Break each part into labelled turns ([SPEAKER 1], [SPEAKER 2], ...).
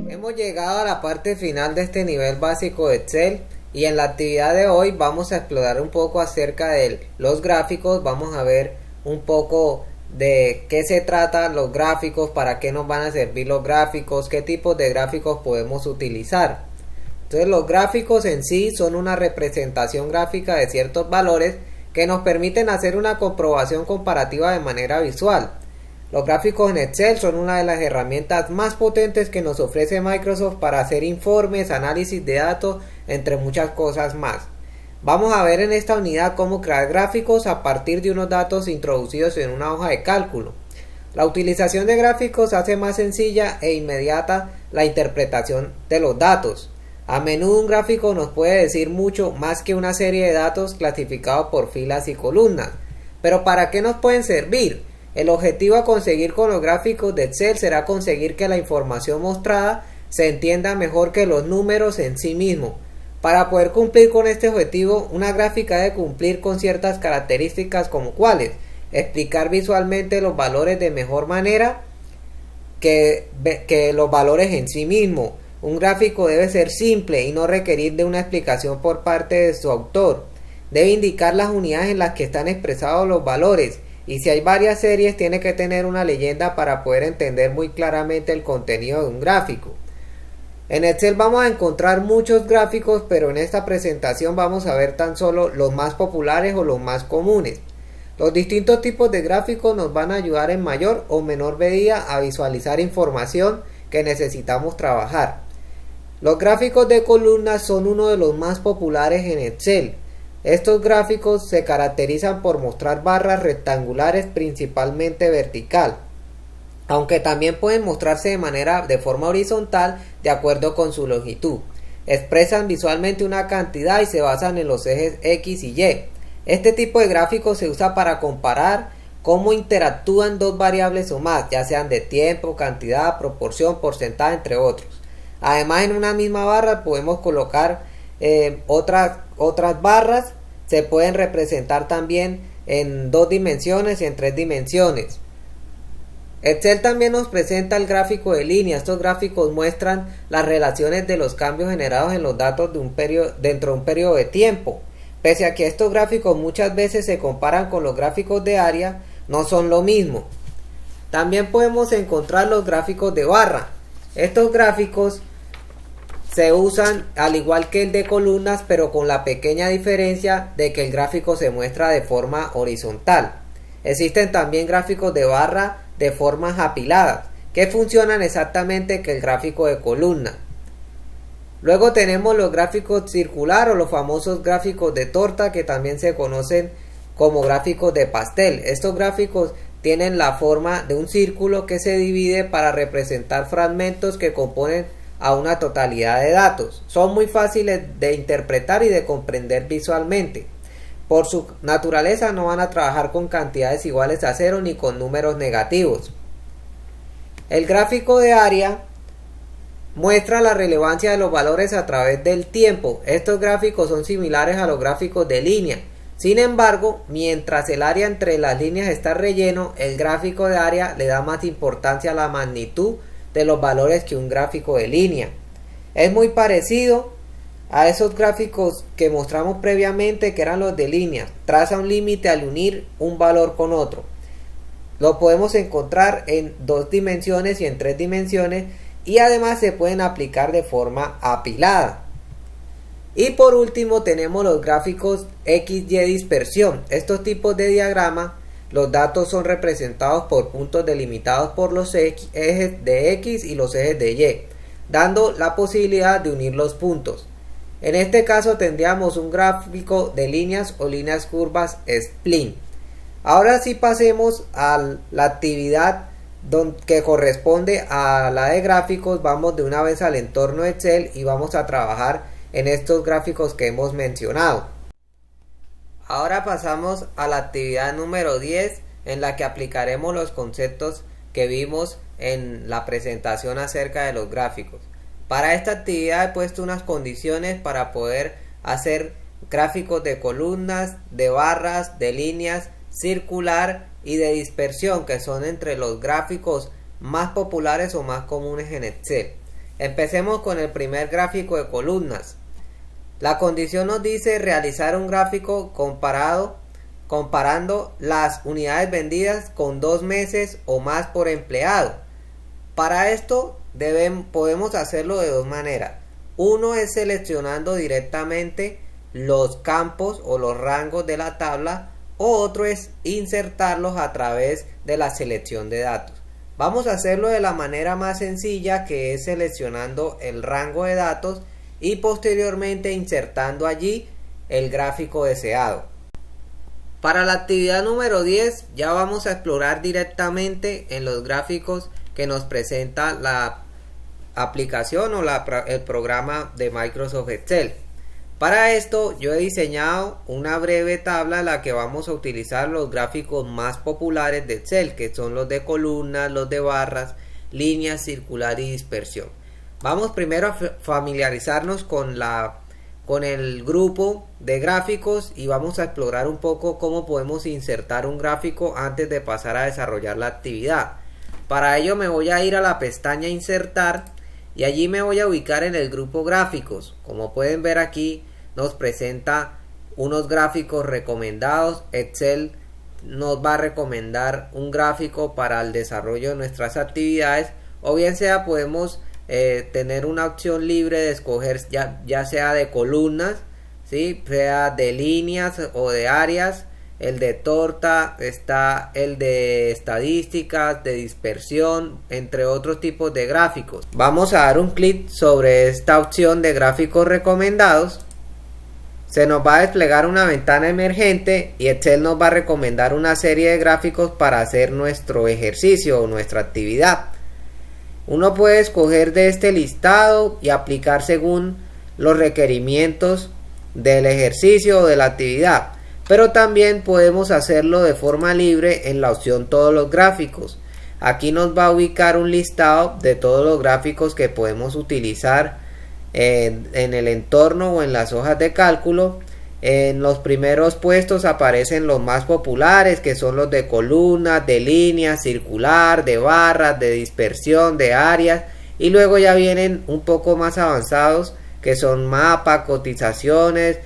[SPEAKER 1] Hemos llegado a la parte final de este nivel básico de Excel y en la actividad de hoy vamos a explorar un poco acerca de los gráficos. Vamos a ver un poco de qué se tratan los gráficos, para qué nos van a servir los gráficos, qué tipos de gráficos podemos utilizar. Entonces, los gráficos en sí son una representación gráfica de ciertos valores que nos permiten hacer una comprobación comparativa de manera visual. Los gráficos en Excel son una de las herramientas más potentes que nos ofrece Microsoft para hacer informes, análisis de datos, entre muchas cosas más. Vamos a ver en esta unidad cómo crear gráficos a partir de unos datos introducidos en una hoja de cálculo. La utilización de gráficos hace más sencilla e inmediata la interpretación de los datos. A menudo un gráfico nos puede decir mucho más que una serie de datos clasificados por filas y columnas. Pero ¿para qué nos pueden servir? El objetivo a conseguir con los gráficos de Excel será conseguir que la información mostrada se entienda mejor que los números en sí mismos. Para poder cumplir con este objetivo, una gráfica debe cumplir con ciertas características como cuáles: explicar visualmente los valores de mejor manera que los valores en sí mismos. Un gráfico debe ser simple y no requerir de una explicación por parte de su autor. Debe indicar las unidades en las que están expresados los valores, y si hay varias series tiene que tener una leyenda para poder entender muy claramente el contenido de un gráfico. En Excel vamos a encontrar muchos gráficos, pero en esta presentación vamos a ver tan solo los más populares o los más comunes. Los distintos tipos de gráficos nos van a ayudar en mayor o menor medida a visualizar información que necesitamos trabajar. Los gráficos de columnas son uno de los más populares en Excel. Estos gráficos se caracterizan por mostrar barras rectangulares, principalmente vertical, aunque también pueden mostrarse de forma horizontal de acuerdo con su longitud. Expresan visualmente una cantidad y se basan en los ejes X y Y. Este tipo de gráficos se usa para comparar cómo interactúan dos variables o más, ya sean de tiempo, cantidad, proporción, porcentaje, entre otros. Además, en una misma barra podemos colocar otras barras. Se pueden representar también en 2 dimensiones y en 3 dimensiones. Excel también nos presenta el gráfico de línea. Estos gráficos muestran las relaciones de los cambios generados en los datos dentro de un periodo de tiempo. Pese a que estos gráficos muchas veces se comparan con los gráficos de área, no son lo mismo. También podemos encontrar los gráficos de barra. Estos gráficos se usan al igual que el de columnas, pero con la pequeña diferencia de que el gráfico se muestra de forma horizontal. Existen también gráficos de barra de formas apiladas, que funcionan exactamente que el gráfico de columna. Luego tenemos los gráficos circular o los famosos gráficos de torta, que también se conocen como gráficos de pastel. Estos gráficos tienen la forma de un círculo que se divide para representar fragmentos que componen a una totalidad de datos. Son muy fáciles de interpretar y de comprender visualmente. Por su naturaleza no van a trabajar con cantidades iguales a cero ni con números negativos. El gráfico de área muestra la relevancia de los valores a través del tiempo. Estos gráficos son similares a los gráficos de línea. Sin embargo, mientras el área entre las líneas está relleno, el gráfico de área le da más importancia a la magnitud de los valores que un gráfico de línea. Es muy parecido a esos gráficos que mostramos previamente, que eran los de línea. Traza un límite al unir un valor con otro. Lo podemos encontrar en 2 dimensiones y en 3 dimensiones, y además se pueden aplicar de forma apilada. Y por último tenemos los gráficos XY dispersión. Estos tipos de diagrama, los datos son representados por puntos delimitados por los ejes de X y los ejes de Y, dando la posibilidad de unir los puntos. En este caso tendríamos un gráfico de líneas o líneas curvas spline. Ahora sí pasemos a la actividad que corresponde a la de gráficos. Vamos de una vez al entorno Excel y vamos a trabajar en estos gráficos que hemos mencionado. Ahora pasamos a la actividad número 10, en la que aplicaremos los conceptos que vimos en la presentación acerca de los gráficos. Para esta actividad he puesto unas condiciones para poder hacer gráficos de columnas, de barras, de líneas, circular y de dispersión, que son entre los gráficos más populares o más comunes en Excel. Empecemos con el primer gráfico de columnas. La condición nos dice realizar un gráfico comparando las unidades vendidas con 2 meses o más por empleado. Para esto podemos hacerlo de dos maneras. Uno es seleccionando directamente los campos o los rangos de la tabla, o otro es insertarlos a través de la selección de datos. Vamos a hacerlo de la manera más sencilla, que es seleccionando el rango de datos y posteriormente insertando allí el gráfico deseado. Para la actividad número 10 ya vamos a explorar directamente en los gráficos que nos presenta la aplicación o el programa de Microsoft Excel. Para esto yo he diseñado una breve tabla en la que vamos a utilizar los gráficos más populares de Excel, que son los de columnas, los de barras, líneas, circular y dispersión. Vamos primero a familiarizarnos con el grupo de gráficos y vamos a explorar un poco cómo podemos insertar un gráfico antes de pasar a desarrollar la actividad. Para ello me voy a ir a la pestaña Insertar y allí me voy a ubicar en el grupo gráficos. Como pueden ver aquí nos presenta unos gráficos recomendados. Excel nos va a recomendar un gráfico para el desarrollo de nuestras actividades, o bien sea podemos tener una opción libre de escoger ya sea de columnas, ¿sí? Sea de líneas o de áreas. El de torta, está el de estadísticas, de dispersión, entre otros tipos de gráficos. Vamos a dar un clic sobre esta opción de gráficos recomendados. Se nos va a desplegar una ventana emergente y Excel nos va a recomendar una serie de gráficos para hacer nuestro ejercicio o nuestra actividad. Uno puede escoger de este listado y aplicar según los requerimientos del ejercicio o de la actividad. Pero también podemos hacerlo de forma libre en la opción todos los gráficos. Aquí nos va a ubicar un listado de todos los gráficos que podemos utilizar en el entorno o en las hojas de cálculo. En los primeros puestos aparecen los más populares, que son los de columnas, de líneas, circular, de barras, de dispersión, de áreas, y luego ya vienen un poco más avanzados, que son mapa, cotizaciones,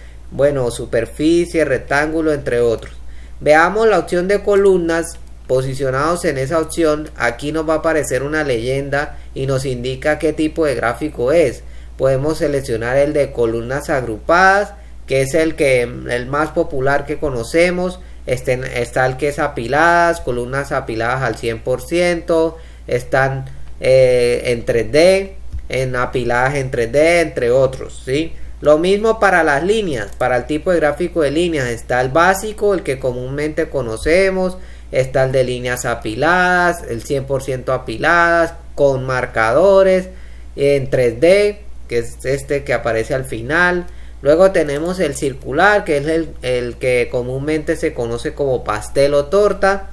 [SPEAKER 1] superficie, rectángulo, entre otros. Veamos la opción de columnas. Posicionados en esa opción, aquí nos va a aparecer una leyenda y nos indica qué tipo de gráfico es. Podemos seleccionar el de columnas agrupadas, que es el más popular que conocemos. Está el que es apiladas, columnas apiladas al 100%, están en 3D, en apiladas en 3D, entre otros, ¿sí? Lo mismo para las líneas. Para el tipo de gráfico de líneas está el básico, el que comúnmente conocemos. Está el de líneas apiladas, el 100% apiladas, con marcadores, en 3D, que es este que aparece al final. Luego tenemos el circular, que es el que comúnmente se conoce como pastel o torta.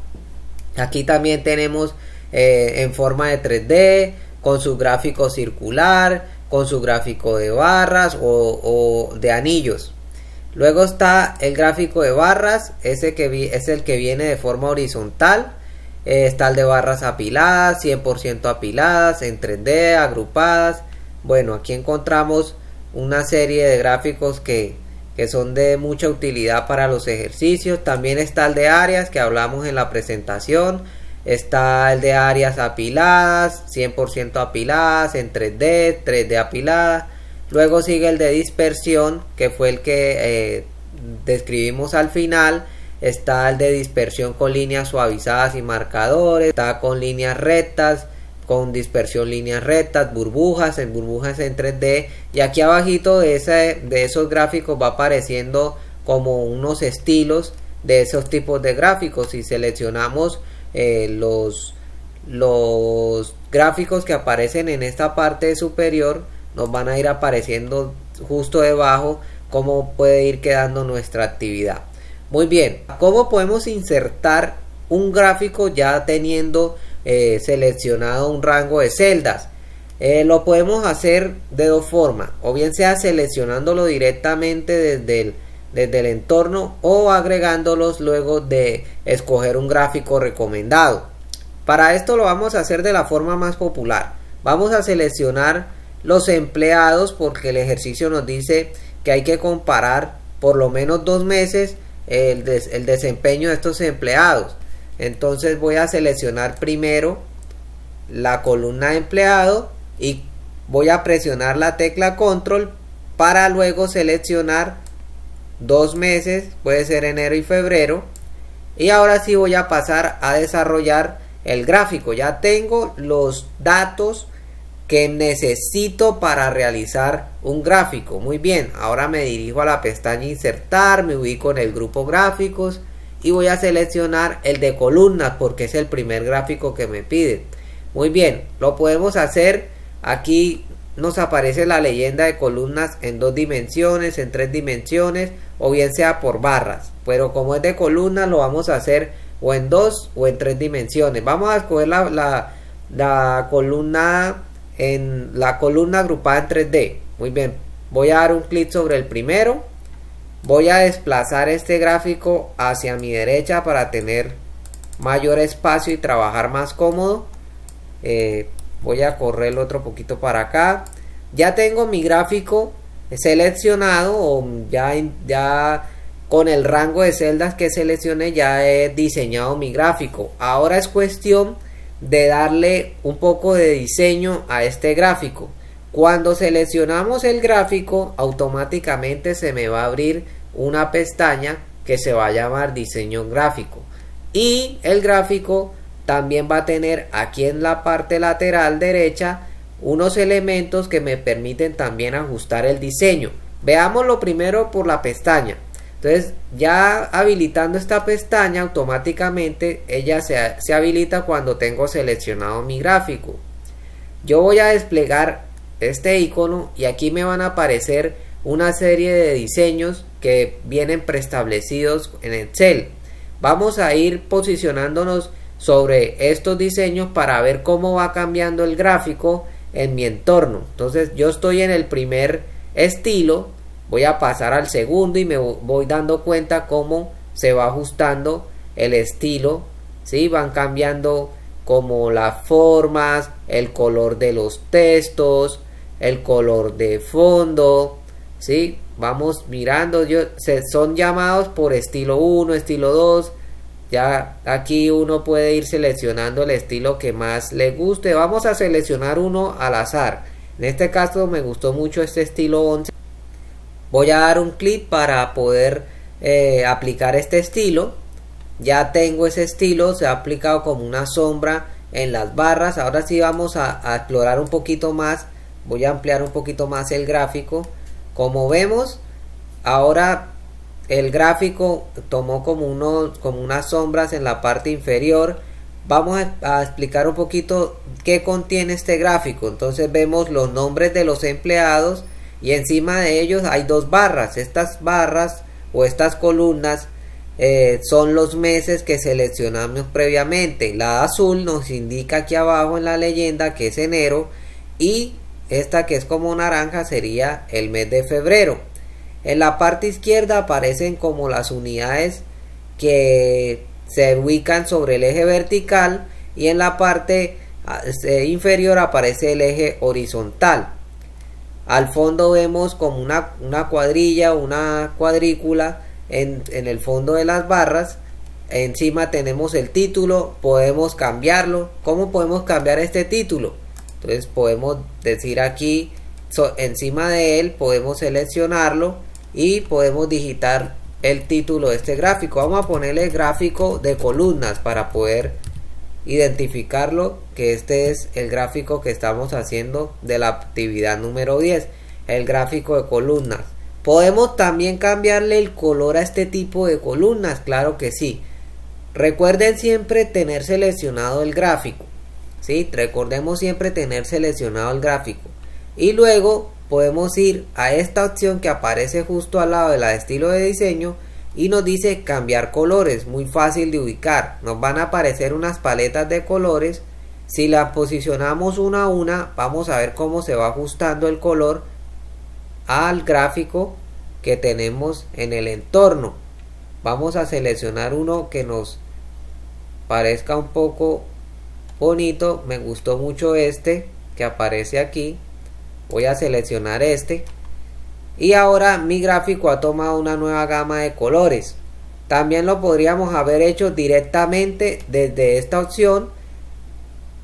[SPEAKER 1] Aquí también tenemos en forma de 3D, con su gráfico circular, con su gráfico de barras o de anillos. Luego está el gráfico de barras, es el que viene de forma horizontal. Está el de barras apiladas, 100% apiladas, en 3D, agrupadas. Bueno, aquí encontramos una serie de gráficos que son de mucha utilidad para los ejercicios. También está el de áreas, que hablamos en la presentación. Está el de áreas apiladas, 100% apiladas, en 3D, 3D apiladas. Luego sigue el de dispersión, que fue el que describimos al final. Está el de dispersión con líneas suavizadas y marcadores. Está con líneas rectas, con dispersión líneas rectas, burbujas en 3D. Y aquí abajito de esos gráficos va apareciendo como unos estilos de esos tipos de gráficos. Si seleccionamos los gráficos que aparecen en esta parte superior, nos van a ir apareciendo justo debajo cómo puede ir quedando nuestra actividad. Muy bien, ¿cómo podemos insertar un gráfico ya teniendo seleccionado un rango de celdas? Lo podemos hacer de dos formas, o bien sea seleccionándolo directamente desde el entorno o agregándolos luego de escoger un gráfico recomendado. Para esto lo vamos a hacer de la forma más popular. Vamos a seleccionar los empleados porque el ejercicio nos dice que hay que comparar por lo menos 2 meses el desempeño de estos empleados. Entonces voy a seleccionar primero la columna de empleado y voy a presionar la tecla control para luego seleccionar 2 meses, puede ser enero y febrero, y ahora sí voy a pasar a desarrollar el gráfico. Ya tengo los datos que necesito para realizar un gráfico. Muy bien, ahora me dirijo a la pestaña insertar, me ubico en el grupo gráficos y voy a seleccionar el de columnas porque es el primer gráfico que me pide. Muy bien, lo podemos hacer. Aquí nos aparece la leyenda de columnas en 2 dimensiones, en 3 dimensiones o bien sea por barras, pero como es de columnas lo vamos a hacer o en 2 o en 3 dimensiones. Vamos a escoger la columna en la columna agrupada en 3D. Muy bien, voy a dar un clic sobre el primero, voy a desplazar este gráfico hacia mi derecha para tener mayor espacio y trabajar más cómodo. Voy a correrlo otro poquito para acá. Ya tengo mi gráfico seleccionado, o ya con el rango de celdas que seleccioné ya he diseñado mi gráfico. Ahora es cuestión de darle un poco de diseño a este gráfico. Cuando seleccionamos el gráfico, automáticamente se me va a abrir una pestaña que se va a llamar diseño gráfico, y el gráfico también va a tener aquí en la parte lateral derecha unos elementos que me permiten también ajustar el diseño. Veámoslo primero por la pestaña. Entonces, ya habilitando esta pestaña, automáticamente ella se habilita cuando tengo seleccionado mi gráfico. Yo voy a desplegar este icono y aquí me van a aparecer una serie de diseños que vienen preestablecidos en Excel. Vamos a ir posicionándonos sobre estos diseños para ver cómo va cambiando el gráfico en mi entorno. Entonces yo estoy en el primer estilo, voy a pasar al segundo y me voy dando cuenta cómo se va ajustando el estilo, ¿sí? Van cambiando como las formas, el color de los textos, el color de fondo, ¿sí? Vamos mirando, son llamados por estilo 1, estilo 2. Ya aquí uno puede ir seleccionando el estilo que más le guste. Vamos a seleccionar uno al azar. En este caso me gustó mucho este estilo 11. Voy a dar un clic para poder aplicar este estilo. Ya tengo ese estilo, se ha aplicado como una sombra en las barras. Ahora sí vamos a explorar un poquito más. Voy a ampliar un poquito más el gráfico. Como vemos, ahora el gráfico tomó como unas sombras en la parte inferior. Vamos a explicar un poquito qué contiene este gráfico. Entonces vemos los nombres de los empleados y encima de ellos hay 2 barras. Estas barras o estas columnas son los meses que seleccionamos previamente. La azul nos indica aquí abajo en la leyenda que es enero, y esta que es como naranja sería el mes de febrero. En la parte izquierda aparecen como las unidades que se ubican sobre el eje vertical, y en la parte inferior aparece el eje horizontal. Al fondo vemos como una cuadrilla, una cuadrícula en el fondo de las barras. Encima tenemos el título, podemos cambiarlo. ¿Cómo podemos cambiar este título? Entonces podemos decir aquí, encima de él podemos seleccionarlo y podemos digitar el título de este gráfico. Vamos a ponerle gráfico de columnas para poder identificarlo, que este es el gráfico que estamos haciendo de la actividad número 10, el gráfico de columnas. Podemos también cambiarle el color a este tipo de columnas, claro que sí. Recuerden siempre tener seleccionado el gráfico, ¿sí? Recordemos siempre tener seleccionado el gráfico, y luego podemos ir a esta opción que aparece justo al lado de la de estilo de diseño y nos dice cambiar colores. Muy fácil de ubicar, nos van a aparecer unas paletas de colores. Si las posicionamos una a una, vamos a ver cómo se va ajustando el color al gráfico que tenemos en el entorno. Vamos a seleccionar uno que nos parezca un poco bonito. Me gustó mucho este que aparece aquí. Voy a seleccionar este. Y ahora mi gráfico ha tomado una nueva gama de colores. También lo podríamos haber hecho directamente desde esta opción.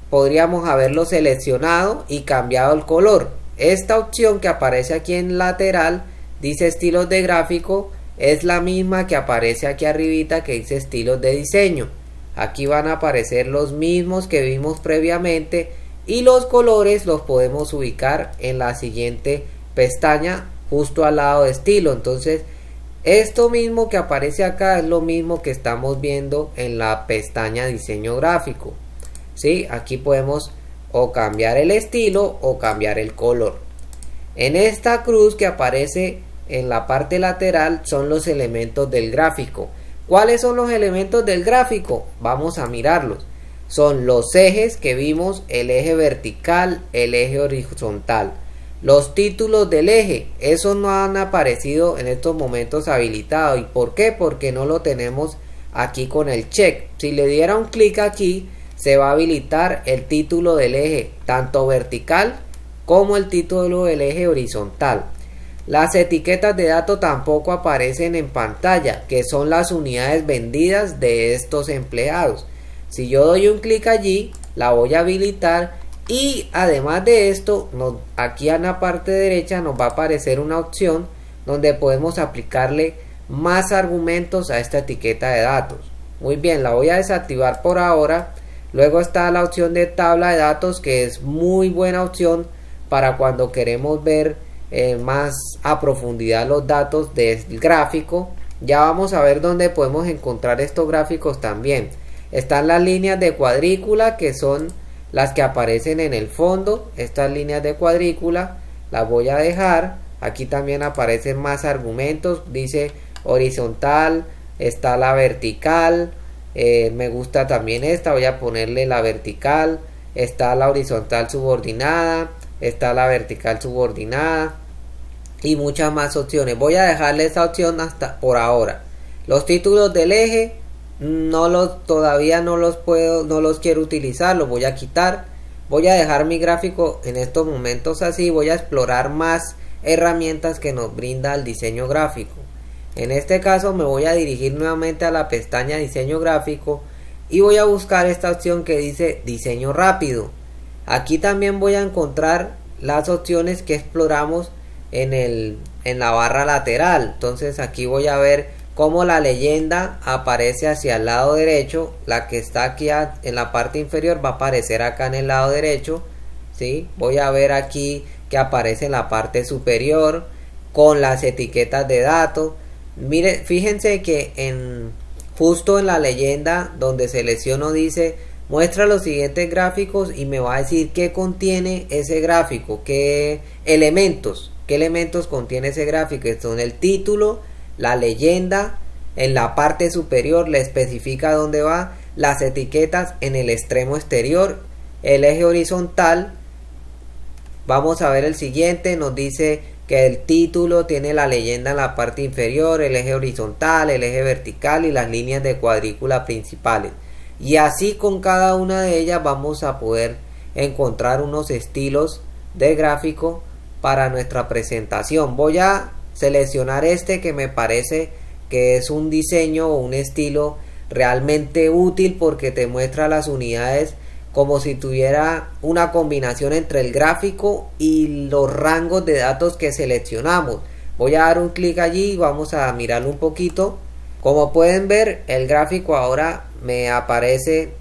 [SPEAKER 1] Podríamos haberlo seleccionado y cambiado el color. Esta opción que aparece aquí en lateral dice estilos de gráfico, es la misma que aparece aquí arribita que dice estilos de diseño. Aquí van a aparecer los mismos que vimos previamente y los colores los podemos ubicar en la siguiente pestaña justo al lado de estilo. Entonces esto mismo que aparece acá es lo mismo que estamos viendo en la pestaña diseño gráfico. ¿Sí? Aquí podemos o cambiar el estilo o cambiar el color. En esta cruz que aparece en la parte lateral son los elementos del gráfico. ¿Cuáles son los elementos del gráfico? Vamos a mirarlos. Son los ejes que vimos, el eje vertical, el eje horizontal. Los títulos del eje, esos no han aparecido en estos momentos habilitados. ¿Y por qué? Porque no lo tenemos aquí con el check. Si le diera un clic aquí, se va a habilitar el título del eje, tanto vertical como el título del eje horizontal. Las etiquetas de datos tampoco aparecen en pantalla, que son las unidades vendidas de estos empleados. Si yo doy un clic allí, la voy a habilitar y además de esto, aquí en la parte derecha nos va a aparecer una opción donde podemos aplicarle más argumentos a esta etiqueta de datos. Muy bien, la voy a desactivar por ahora. Luego está la opción de tabla de datos, que es muy buena opción para cuando queremos ver más a profundidad los datos del gráfico. Ya vamos a ver dónde podemos encontrar estos gráficos también. Están las líneas de cuadrícula, que son las que aparecen en el fondo. Estas líneas de cuadrícula las voy a dejar. Aquí también aparecen más argumentos. Dice horizontal, está la vertical. Me gusta también esta, voy a ponerle la vertical. Está la horizontal subordinada, está la vertical subordinada y muchas más opciones. Voy a dejarle esta opción hasta por ahora. Los títulos del eje todavía no los quiero utilizar, los voy a quitar. Voy a dejar mi gráfico en estos momentos así. Voy a explorar más herramientas que nos brinda el diseño gráfico. En este caso me voy a dirigir nuevamente a la pestaña diseño gráfico y voy a buscar esta opción que dice diseño rápido. Aquí también voy a encontrar las opciones que exploramos en la barra lateral. Entonces aquí voy a ver cómo la leyenda aparece hacia el lado derecho. La que está aquí en la parte inferior va a aparecer acá en el lado derecho, ¿sí? Voy a ver aquí que aparece en la parte superior con las etiquetas de datos. Mire, fíjense que justo en la leyenda donde selecciono dice muestra los siguientes gráficos y me va a decir qué contiene ese gráfico, qué elementos contiene ese gráfico. Son el título, la leyenda, en la parte superior le especifica dónde va, las etiquetas en el extremo exterior, el eje horizontal. Vamos a ver el siguiente, nos dice que el título tiene la leyenda en la parte inferior, el eje horizontal, el eje vertical y las líneas de cuadrícula principales. Y así con cada una de ellas vamos a poder encontrar unos estilos de gráfico para nuestra presentación. Voy a seleccionar este que me parece que es un diseño o un estilo realmente útil porque te muestra las unidades como si tuviera una combinación entre el gráfico y los rangos de datos que seleccionamos. Voy a dar un clic allí y vamos a mirarlo un poquito. Como pueden ver, el gráfico ahora me aparece.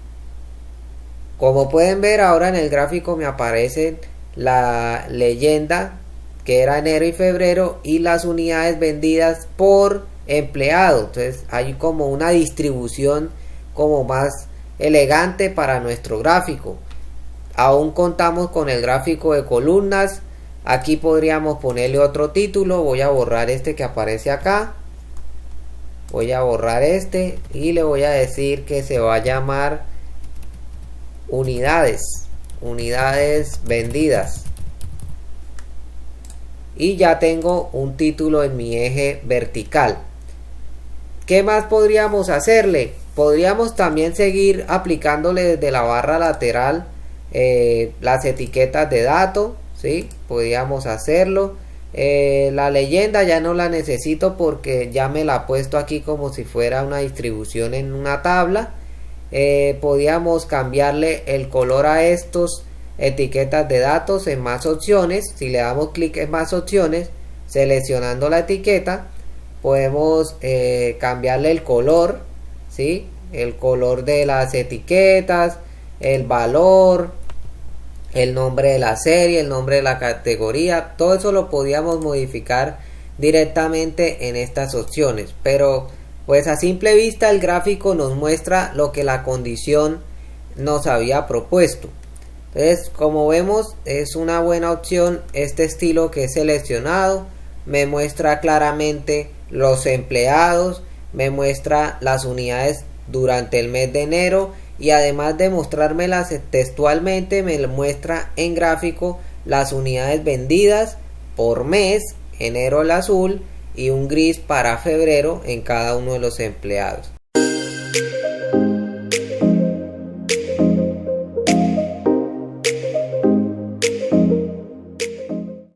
[SPEAKER 1] Como pueden ver, ahora en el gráfico me aparece la leyenda que era enero y febrero y las unidades vendidas por empleado. Entonces hay como una distribución como más elegante para nuestro gráfico. Aún contamos con el gráfico de columnas. Aquí podríamos ponerle otro título. Voy a borrar este que aparece acá. Voy a borrar este y le voy a decir que se va a llamar unidades vendidas. y ya tengo un título en mi eje vertical. ¿Qué más podríamos hacerle? Podríamos también seguir aplicándole desde la barra lateral las etiquetas de datos, ¿sí? Podríamos hacerlo. La leyenda ya no la necesito porque ya me la he puesto aquí como si fuera una distribución en una tabla. Podríamos cambiarle el color a estos etiquetas de datos en más opciones. Si le damos clic en más opciones, seleccionando la etiqueta, podemos cambiarle el color, ¿sí? El color de las etiquetas, el valor, el nombre de la serie, el nombre de la categoría. Todo eso lo podíamos modificar directamente en estas opciones, pero pues a simple vista el gráfico nos muestra lo que la condición nos había propuesto. Entonces, como vemos, es una buena opción este estilo que he seleccionado. Me muestra claramente los empleados, me muestra las unidades durante el mes de enero, y además de mostrármelas textualmente, me muestra en gráfico las unidades vendidas por mes, enero el azul y un gris para febrero en cada uno de los empleados.